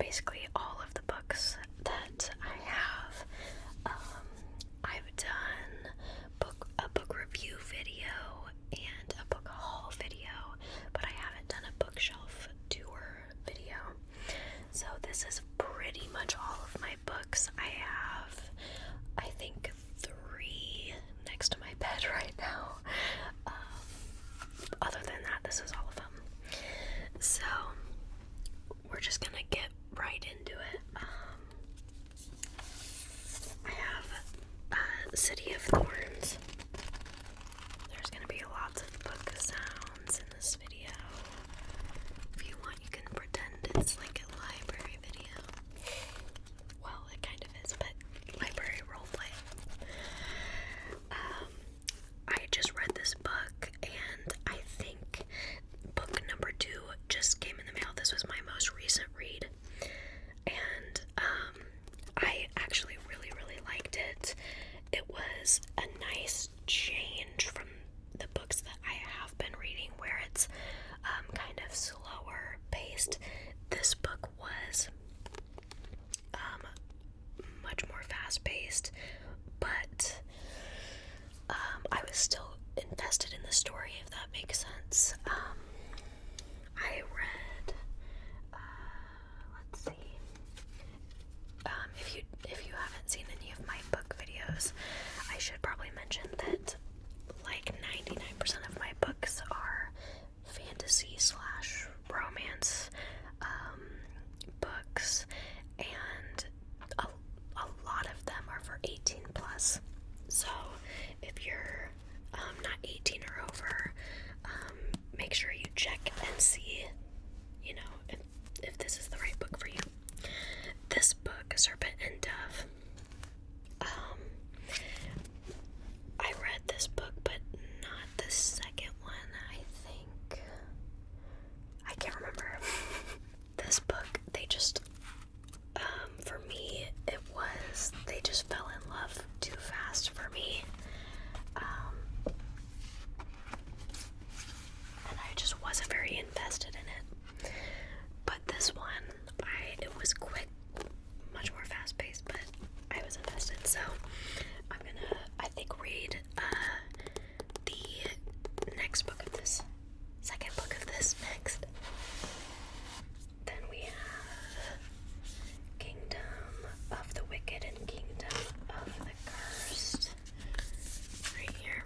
basically all of the books that I have. I've done a book review video and a book haul video, but I haven't done a bookshelf tour video. So this is pretty much all of my books. I have, I think, 3 next to my bed right now. Other than that, this is all of them. So we're just gonna get right into it. I have City of Thorns. There's gonna be lots of book sounds in this video. If you want, you can pretend it's like a library video. Well, it kind of is, but library roleplay. I just read this book, and I think book number 2 just came in the mail. This was my most recent read, and I actually really, really liked it. It was a nice change from the books that I have been reading, where it's kind of slower paced. This book was much more fast paced, but I was still invested in the story, if that makes sense. I read, let's see, if you haven't seen any of my book videos, I should probably mention that like 99% of my books are fantasy / romance books, and a lot of them are for 18 plus. So if you're not 18 or over, make sure you check and see, if this is the right book for you. This book, Serpent and Dove, I read this book, but not the second one, I think. I can't remember. This book, they just, for me, they just fell in love too fast for me. And I just wasn't very invested in it. But this one, it was quick, much more fast-paced, but I was invested. So I'm gonna, I think, read the next book of this, second book of this next. Then we have Kingdom of the Wicked and Kingdom of the Cursed right here.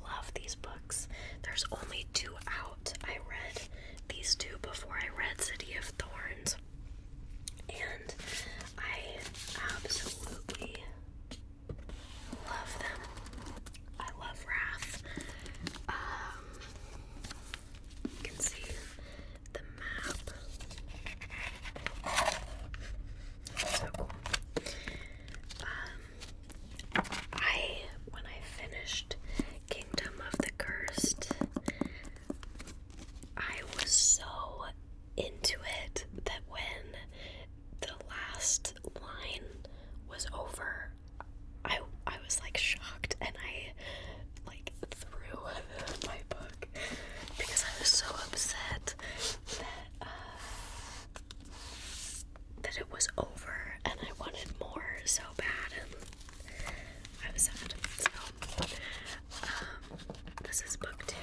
Love these books. There's only 2 out. I read these 2 before I read City of Thorns, and I absolutely love them. I love Wrath. You can see the map. So cool. When I finished Kingdom of the Cursed, I was so into it that when the last line was over, I was like shocked, and I like threw my book because I was so upset that it was over, and I wanted more so bad, and I was sad. So this is book 2.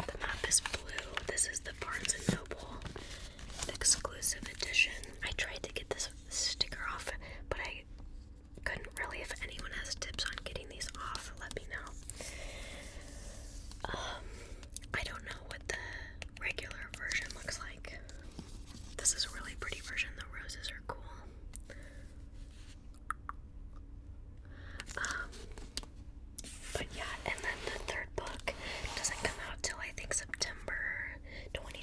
The map is blue. This is the Barnes & Noble exclusive edition. I tried to get this sticker off, but I couldn't really. If anyone has tips on getting these off, let me know. I don't know what the regular version looks like. This is a really pretty version. The roses are cool. But yeah, and then the third book doesn't come out till I think September 20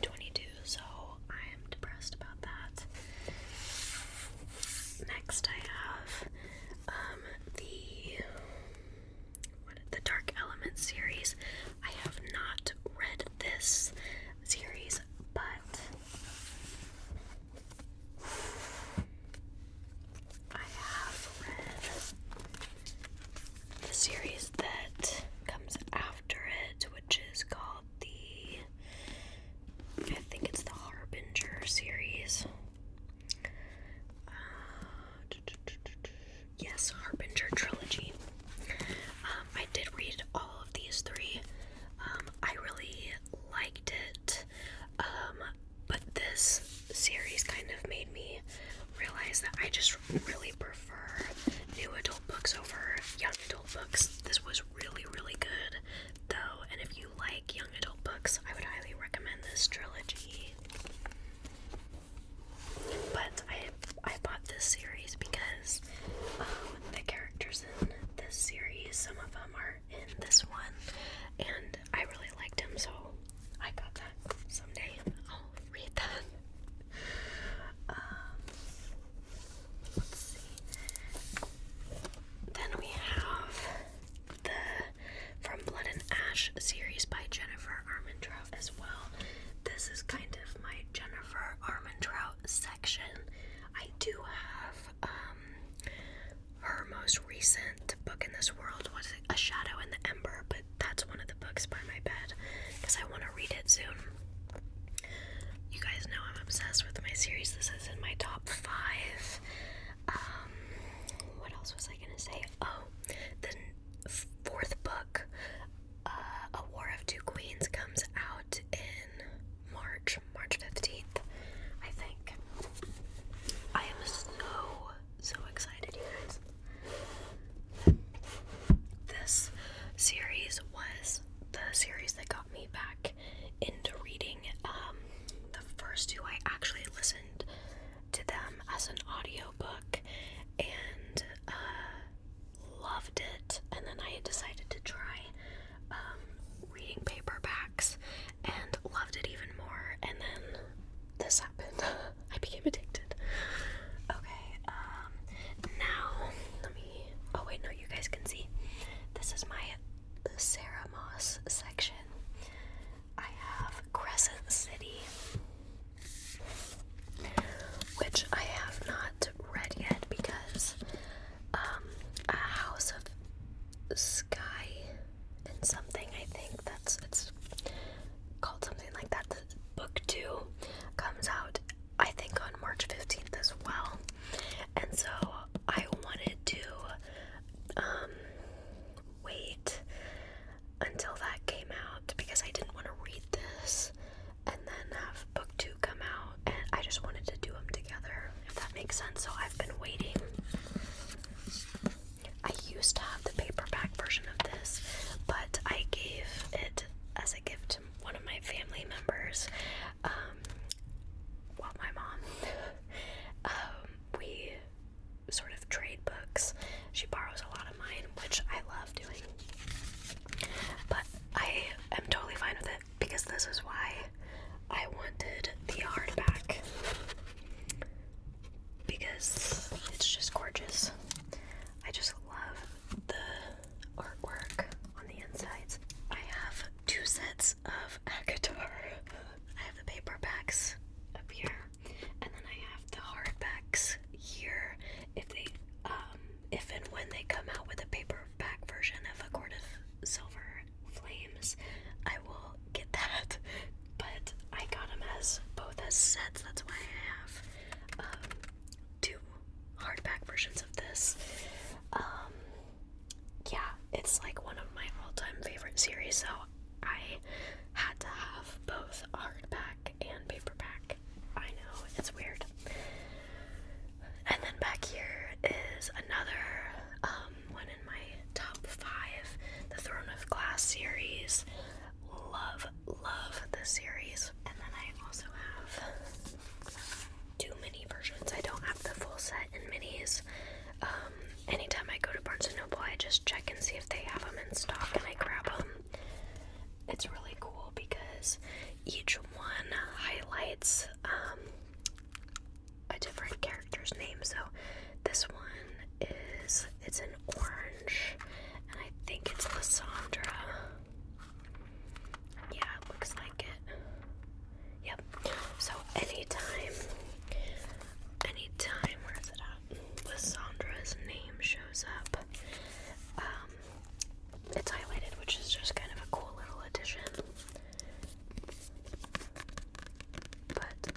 this is kind of my Jennifer Armentrout section. I do have her most recent book in this world was A Shadow in the Ember, but that's one of the books by my bed because I want to read it soon. You guys know I'm obsessed with my series. This is in my top 5. What else was I gonna say? Oh, the 4th book, A War of Two Queens, comes out in March 15th, I think. I am so excited, you guys. This series was the series that got me back into reading. The first 2, I actually listened to them as an audiobook and loved it, and then I decided to try reading paperbacks and loved it even more, and then this happened. I became addicted. Okay, now oh wait, no, you guys can see. This is my Sarah Moss section. I have Crescent City, which I have not read yet because A House of Sky and something, I think it's called something like that. The book 2 comes out, I think, on March 15th as well, and so I wanted to wait until that came out because I didn't want to read this and then have book 2 come out, and I just wanted to do them together, if that makes sense. So I've been waiting. I used to have the paperback version of this, but I gave it as a gift to one of my family members. Well, my mom. We sort of trade books. She borrows a lot of mine, which I love doing. But I am totally fine with it because this is why I wanted the hardback, because it's just gorgeous. I just love the artwork on the insides. I have 2 sets of Agatar. I have the paperbacks up here, and then I have the hardbacks here. If and when they come out with a paperback version of A Court of Silver Flames, I will get that. But I got them both as sets. That's why I have 2 hardback versions of this. Yeah, it's like one of my all-time favorite series, so I had to have both hardback and paperback. I know, it's weird. And then back here is another one in my top 5, the Throne of Glass series. Love this series. And then I also have 2 mini versions. I don't have the full set in minis. Anytime I go to Barnes & Noble, I just check and see if they have them in stock and I grab them. It's really cool because each one highlights a different character's name. So this one it's in orange, and I think it's Lysandra. Yeah, it looks like it. Yep. So anytime, where is it at? Lysandra's name shows up. It's highlighted, which is just kind of a cool little addition. But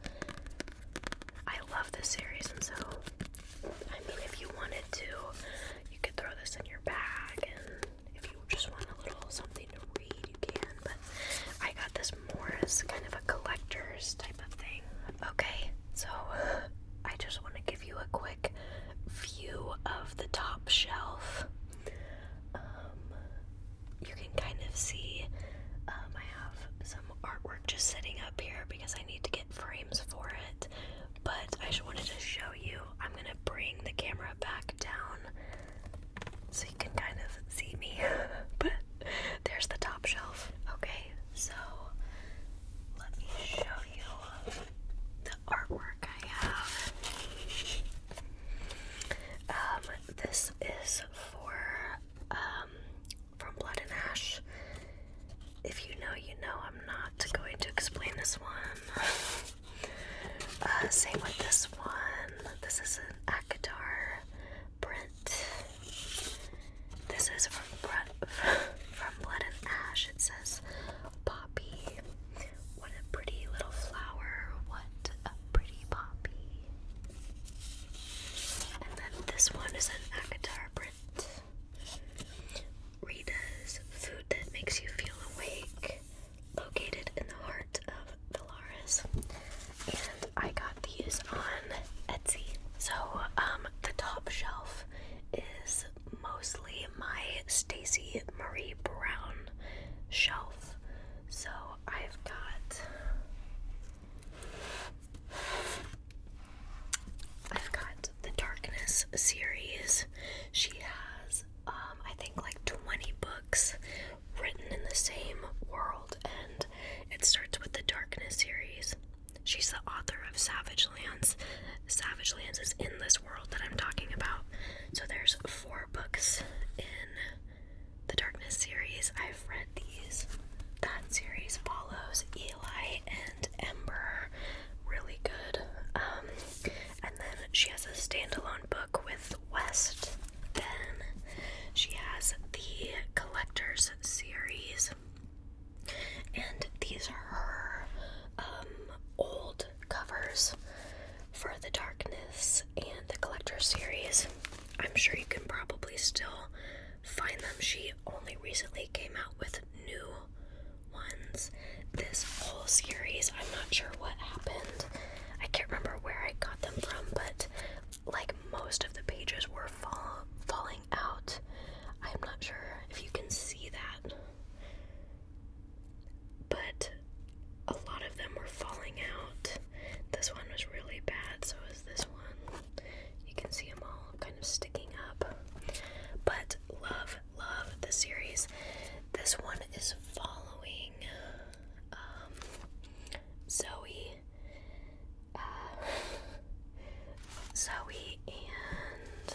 I love this series, and so, I mean, if you wanted to, you could throw this in your bag, and if you just want a little something to read, you can, but I got this more as kind of a collector's type of thing. Okay, so I just want to give you a quick view of the top shelf. You can kind of see I have some artwork just sitting up here because I need to get frames for it, but I just wanted to show you. I'm gonna bring the camera back down so you can kind of see me, but there's the top shelf. Okay, so let me show you the artwork I have. This is from Blood and Ash. If you know, you know. I'm not going to explain this one. Same with this one. This is an Akadar print. This is from Blood and Ash. It says, Poppy. What a pretty little flower. What a pretty poppy. And then this one is an Akadar print. Rita's food that makes you feel awake. Located in the heart of Valaris. And I got these on Etsy. So, the top shelf is mostly my Stacey Marie Brown shelf. So I've got the Darkness series. She has I think like 20 books written in the same world, and it starts with the Darkness series. She's the author of Savage Lands. Savage Lands is in this world that I'm talking about. So there's 4 books in the Darkness series. I've read these. That series follows Eli and Ember. Really good. And then she has a standalone book with West. Then she has the Collector's series. And these are her old covers for the Darkness and the Collector series. I'm sure you can probably still find them. She only recently came out with new ones. This whole series, I'm not sure what happened. I can't remember where I got them from, but like most of the pages were falling out. I'm not sure if you can see that, but a lot of them were falling out. This one was really bad, so is this one. You can see them all kind of sticking up. But love the series. This one is following Zoe and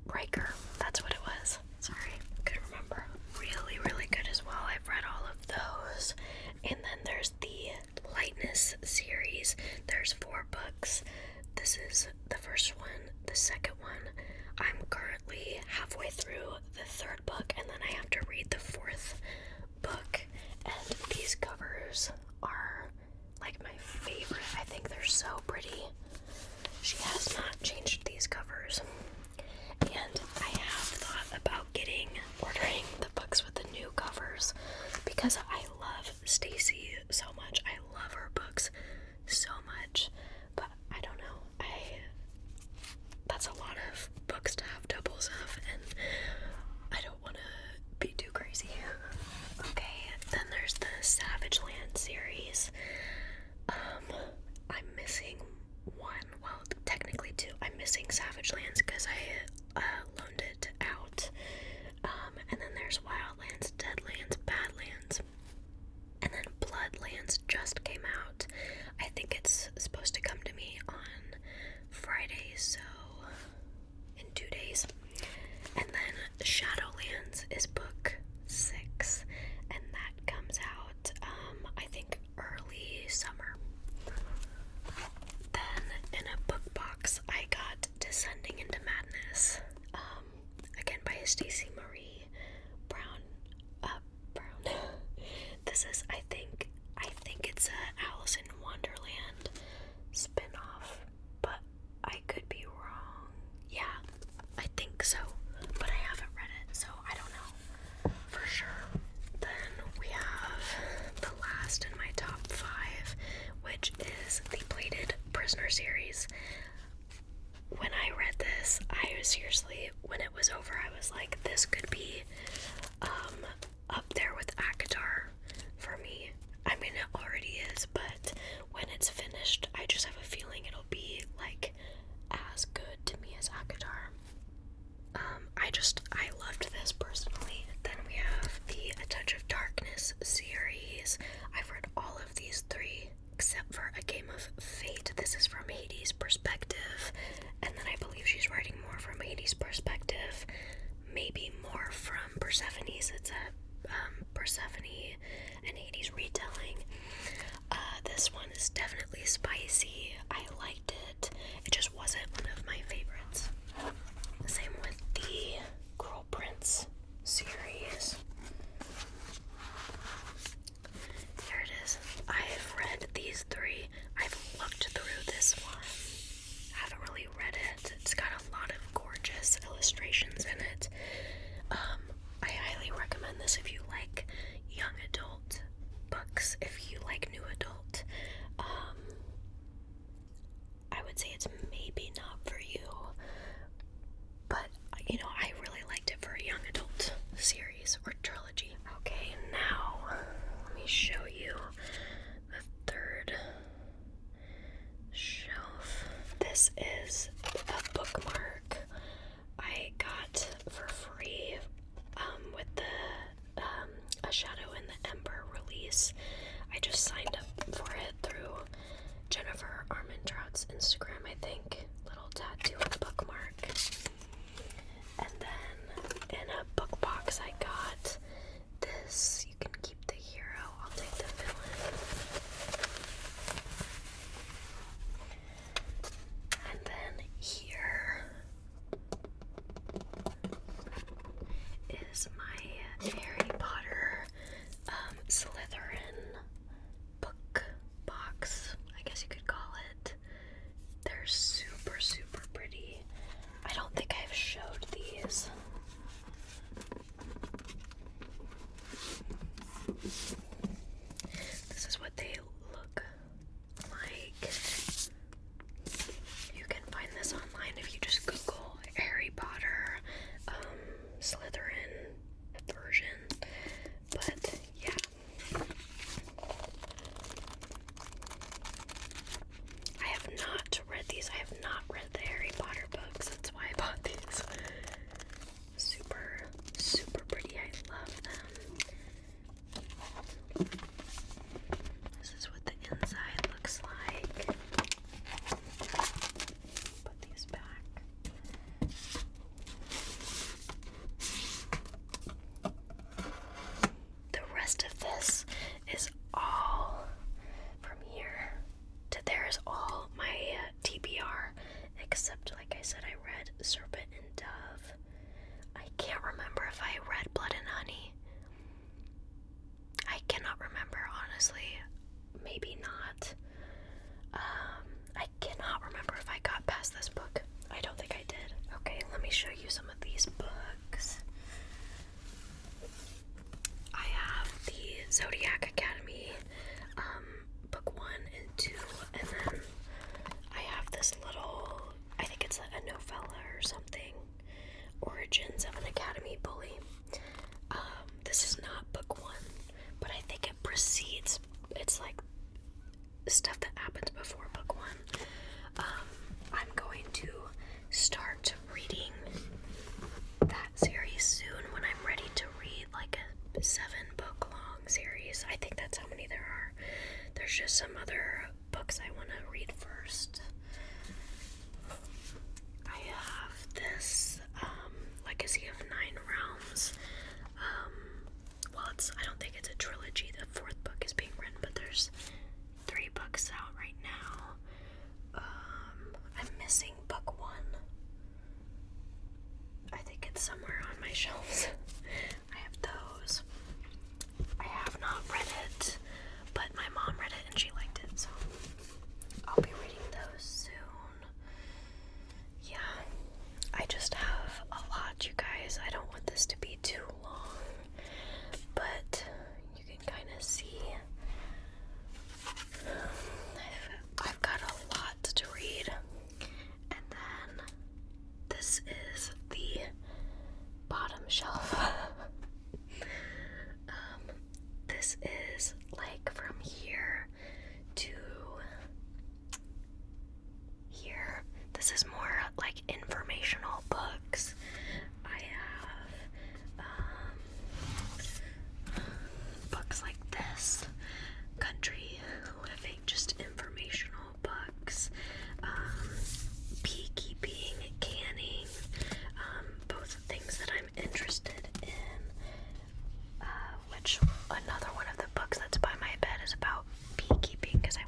Riker. That's what it was. Sorry, couldn't remember. Really, really good as well. I've read all of those. And then there's the Lightness series. There's 4 books. This is the first one. The second one, I'm currently halfway through the 3rd book, and then I have to read the 4th book. And these covers are like my favorite. I think they're so pretty. She has not changed these covers. And I have thought about ordering the books with the new covers because I love Stacey so much. I love her books so much. But I don't know. That's a lot of books to have doubles of, and I don't want to be too crazy. Okay, then there's the Savage Land series. I'm missing one. Well, technically 2. I'm missing Savage Lands because I loaned it out. And then there's Wildlands, Deadlands, Badlands. And then Bloodlands just came out. I think it's supposed to come to me on Friday, so in 2 days. And then Shadowlands is book 6, and that comes out, I think early summer. Then in a book box, I got Descending into Madness, again by Stacey Marie Brown. This is, I think it's a Alice in Wonderland spin-off, but I could be wrong. Yeah, I think so, but I haven't read it, so I don't know for sure. Then we have the last in my top 5, which is the Plated Prisoner series. When I read this, I was seriously, when it was over, I was like, this could be up there with Akadar for me. I mean, it already is, but when it's finished, I just have a feeling it'll be like as good to me as Akadar. I loved this personally. Then we have the A Touch of Darkness series. I've read all of these 3 except for A Game of Fate. This is from Hades' perspective, and then I believe she's writing more from Hades' perspective, maybe more from Persephone's. It's a Persephone and Hades retelling. this one is definitely spicy. I liked it. It just wasn't one of my favorites. Same with the Girl Prince series. Here it is. I've read these 3. I've looked through this one. I haven't really read it. It's got a lot of gorgeous illustrations in it. I highly recommend this if you like young adult books. If you like new adult, I would say it's maybe not for you, but you know, I really liked it for a young adult series or trilogy. Okay, now let me show you the 3rd shelf. This is a bookmark I got for free with the A Shadow in the Ember release. I just signed up for it through Jennifer Armentrout's Instagram, I think. Little tattoo and bookmark. And then in a book box I got this. You can keep the hero. I'll take the villain. And then here is my Harry Potter Slytherin book box, I guess you could call it. They're super, super pretty. I don't think I've showed these. This is what they look like. You can find this online if you just Google Harry Potter Slytherin version. But yeah. I have not read these. I have not read the Harry Potter books. That's why I bought these. Super, super pretty. I love them. This is what the inside looks like. Put these back. The rest of this is all from here to there is all my TBR, except, like I said, I read Serpent and Dove. I can't remember if I read Blood and Honey. I cannot remember, honestly. Maybe not. I cannot remember if I got past this book. I don't think I did. Okay, let me show you some of these books. I have the Zodiac Academy, book 1 and 2, and then I have this little, I think it's a novella or something, Origins of an Academy Bully. This is not book 1, but I think it precedes, it's like stuff that happens before book 1. I'm going to start reading that series soon when I'm ready to read like a 7-book long series. I think that's how many there are. There's just some other books I want to read first. I have this Legacy of 9 Realms. Well, I don't think it's a trilogy. The 4th book is being written, but there's 3 books out right now. I'm missing book 1. I think it's somewhere on my shelves. I have those. I have not read it, but my mom read it and she liked it, so I'll be reading those soon. Yeah, I just have a lot, you guys. I don't want this to be too long, but you can kind of see I've got a lot to read. And then this is the bottom shelf. This is like from here to here. This is more like informational books. I have books like this, country living, just informational books, beekeeping, canning, both things that I'm interested in, which another one of the books that's by my bed is about beekeeping because I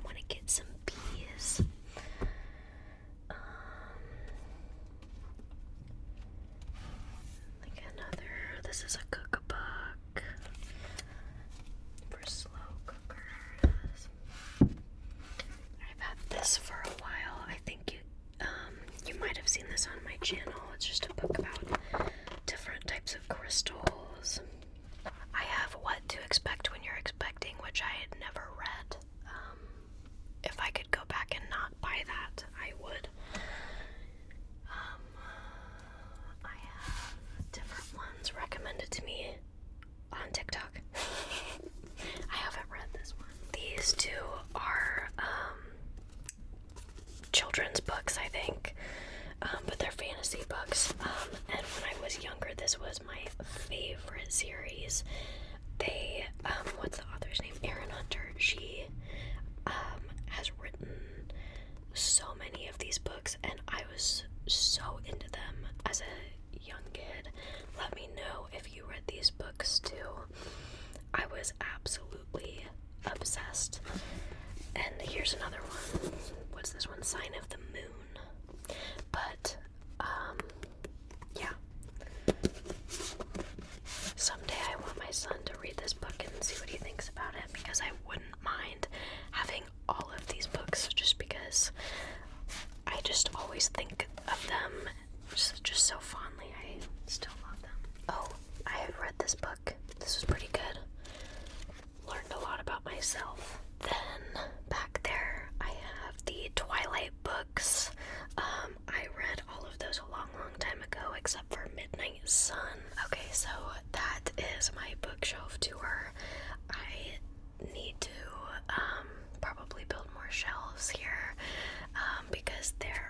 this was my favorite series. They, what's the author's name? Erin Hunter. She has written so many of these books, and I was so into them as a young kid. Let me know if you read these books too. I was absolutely obsessed. And here's another one. What's this one? Sign of the Moon. But, yeah. Someday I want my son to read this book and see what he thinks about it, because I wouldn't mind having all of these books, just because I just always think of them just so fondly. I still love them. Oh, I had read this book. This was pretty good. Learned a lot about myself. Then back there I have the Twilight books. I read all of those a long time ago, except for Midnight Sun. Okay, so that is my bookshelf tour. I need to probably build more shelves here, because there